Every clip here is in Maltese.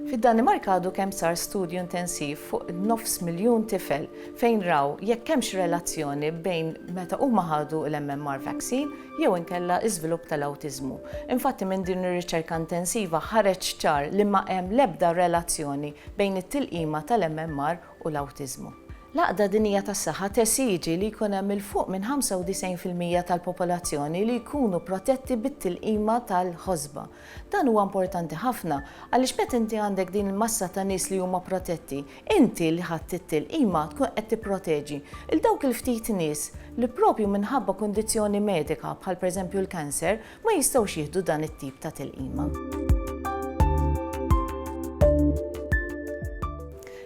Fid-Danimarka għadu kemm sar studju intensiv fuq 500,000 tifel fejn raw jekk hemmx relazzjoni bejn meta huma ħadu l-MMR vaccine jew inkella iżvilupp tal-awtiżmu. Infatti minn din ir-riċerka intensiva ħareġ ċar li ma hemm l-ebda relazzjoni bejn it-tilqima tal-MMR u l-awtiżmu. L-Għaqda Dinjija tas-Saħħa tesiġi li jkun hemm il-fuq minn 95% tal-popolazzjoni li jkunu protetti bit-tilqima tal-ħosba. Dan huwa importanti ħafna għaliex meta inti għandek din il-massa ta' nies li huma protetti, inti li ħadd it-tilqima tkun qed tipproteġi il dawk il-ftit nies li propju minħabba kundizzjoni medika bħal pereżempju l-kanser ma jistgħux jieħdu dan it-tip ta' tilqima.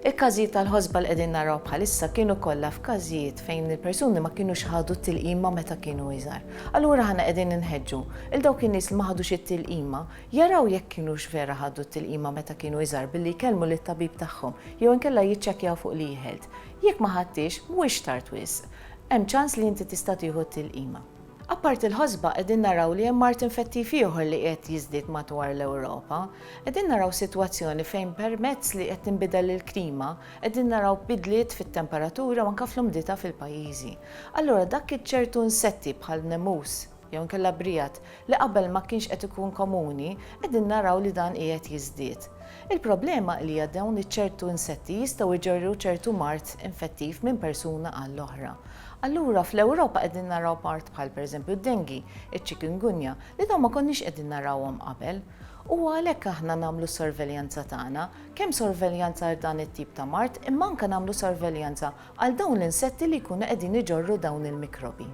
Il-każijiet tal-ħosba li qegħdin naraw bħalissa kienu kollha f'każijiet fejn il-persuni ma kinux ħadu t-tilqima meta kienu iżgħar. Allura ħana qegħdin inħeġġu il dawk in-nies li ma ħadux it-tilqima jaraw jekk kienux vera ħadu t-tilqima meta kienu iżgħar billi jkellmu lit-tabib tagħhom jew inkella jiċċekkjaw fuq l-ieħed. Jekk ma ħadtix mhuwiex tard wisq. Hemm ċans li inti tista' tieħu t-tilqima. Apart il-ħosba qegħdin naraw li hemm mart infettiv ieħor li qed jiżdied madwar l-Ewropa, qegħdin naraw sitwazzjoni fejn permezz li qed tinbidel il-klima, qegħdin naraw bidliet fit-temperatura u anke fl-umdità fil-pajjiżi. Allura dak iċ-ċertu insetti bħal nemus jew inkella brijat li qabel ma kienx qed ikun komuni, qegħdin naraw li dan qiegħed jiżdied. Il-problema li dawn iċ-ċertu insetti jistgħu jġorru ċertu mart infettiv minn persuna għall-oħra. Allura fl-Ewropa qegħdin naraw mart bħal pereżempju d-dengi, iċ-chikungunya li dawn ma konniex qegħdin narawhom qabel. U għalhekk aħna nagħmlu sorveljanza tagħna, kemm sorveljanza għal dan it-tip ta' mart imma anke nagħmlu sorveljanza għal dawn l-insetti li jkunu qegħdin iġorru dawn il-mikrobi.